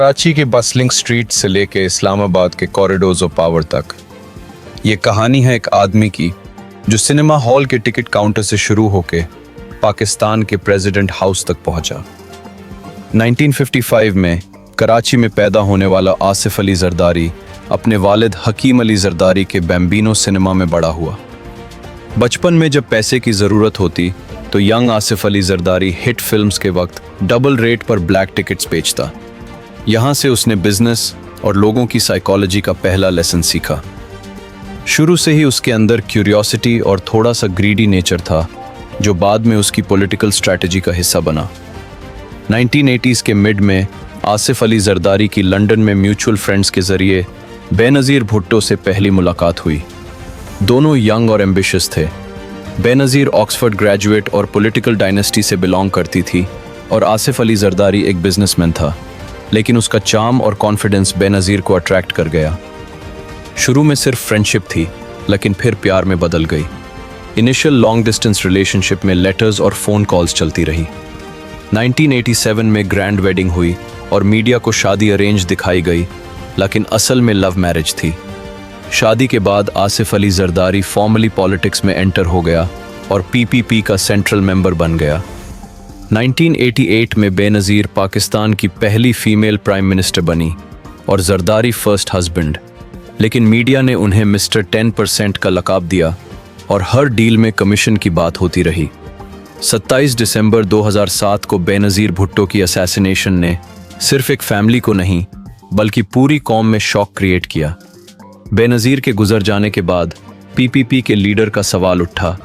कराची की bustling street से लेके इस्लामाबाद के कॉरिडोर्स ऑफ पावर तक, ये कहानी है एक आदमी की जो सिनेमा हॉल के टिकट काउंटर से शुरू होके पाकिस्तान के प्रेसिडेंट हाउस तक पहुंचा। 1955 में कराची में पैदा होने वाला आसिफ अली जरदारी अपने वालिद हकीम अली जरदारी के बैम्बिनो सिनेमा में बड़ा हुआ। बचपन में जब पैसे की ज़रूरत होती तो young Asif Ali Zardari hit films के वक्त डबल रेट पर ब्लैक टिकट्स बेचता। यहाँ से उसने बिजनेस और लोगों की साइकोलॉजी का पहला लेसन सीखा। शुरू से ही उसके अंदर क्यूरियोसिटी और थोड़ा सा ग्रीडी नेचर था, जो बाद में उसकी पॉलिटिकल स्ट्रैटेजी का हिस्सा बना। 1980s के मिड में आसिफ अली जरदारी की लंदन में म्यूचुअल फ्रेंड्स के ज़रिए बेनज़ीर भुट्टो से पहली मुलाकात हुई। दोनों यंग और एम्बिशियस थे। बेनज़ीर ऑक्सफोर्ड ग्रेजुएट और पॉलिटिकल डायनेस्टी से बिलोंग करती थी और आसिफ अली जरदारी एक बिजनेसमैन था, लेकिन उसका चार्म और कॉन्फिडेंस बेनज़ीर को अट्रैक्ट कर गया। शुरू में सिर्फ फ्रेंडशिप थी, लेकिन फिर प्यार में बदल गई। इनिशियल लॉन्ग डिस्टेंस रिलेशनशिप में लेटर्स और फ़ोन कॉल्स चलती रही। 1987 में ग्रैंड वेडिंग हुई और मीडिया को शादी अरेंज दिखाई गई, लेकिन असल में लव मैरिज थी। शादी के बाद आसिफ अली जरदारी फॉर्मली पॉलिटिक्स में एंटर हो गया और पीपीपी का सेंट्रल मेंबर बन गया। 1988 में बेनज़ीर पाकिस्तान की पहली फीमेल प्राइम मिनिस्टर बनी और जरदारी फर्स्ट हस्बैंड, लेकिन मीडिया ने उन्हें मिस्टर 10% का लकाब दिया और हर डील में कमीशन की बात होती रही। 27 दिसंबर 2007 को बेनज़ीर भुट्टो की असैसिनेशन ने सिर्फ एक फैमिली को नहीं बल्कि पूरी कौम में शॉक क्रिएट किया। बेनज़ीर के गुजर जाने के बाद पीपीपी के लीडर का सवाल उठा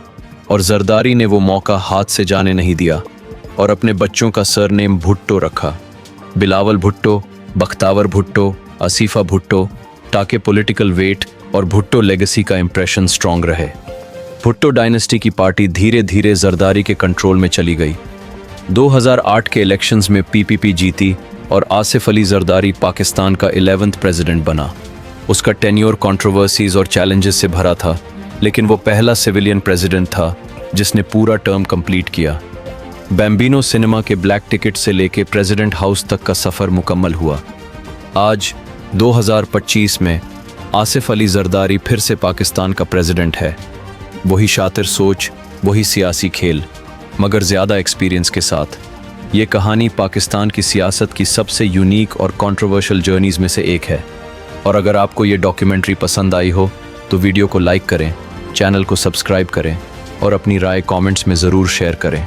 और जरदारी ने वो मौका हाथ से जाने नहीं दिया और अपने बच्चों का सरनेम भुट्टो रखा। बिलावल भुट्टो, बख्तावर भुट्टो, आसिफा भुट्टो, ताकि पॉलिटिकल वेट और भुट्टो लेगेसी का इंप्रेशन स्ट्रॉन्ग रहे। भुट्टो डायनेस्टी की पार्टी धीरे धीरे जरदारी के कंट्रोल में चली गई। 2008 के इलेक्शंस में पीपीपी जीती और आसिफ अली जरदारी पाकिस्तान का 11th प्रेसिडेंट बना। उसका टेन्योर कंट्रोवर्सीज और चैलेंजेस से भरा था, लेकिन वो पहला सिविलियन प्रेसिडेंट था जिसने पूरा टर्म कंप्लीट किया। बैम्बिनो सिनेमा के ब्लैक टिकट से लेके प्रेसिडेंट हाउस तक का सफ़र मुकम्मल हुआ। आज 2025 में आसिफ अली जरदारी फिर से पाकिस्तान का प्रेसिडेंट है। वही शातिर सोच, वही सियासी खेल, मगर ज़्यादा एक्सपीरियंस के साथ। ये कहानी पाकिस्तान की सियासत की सबसे यूनिक और कंट्रोवर्शियल जर्नीज़ में से एक है। और अगर आपको ये डॉक्यूमेंट्री पसंद आई हो तो वीडियो को लाइक करें, चैनल को सब्सक्राइब करें और अपनी राय कमेंट्स में ज़रूर शेयर करें।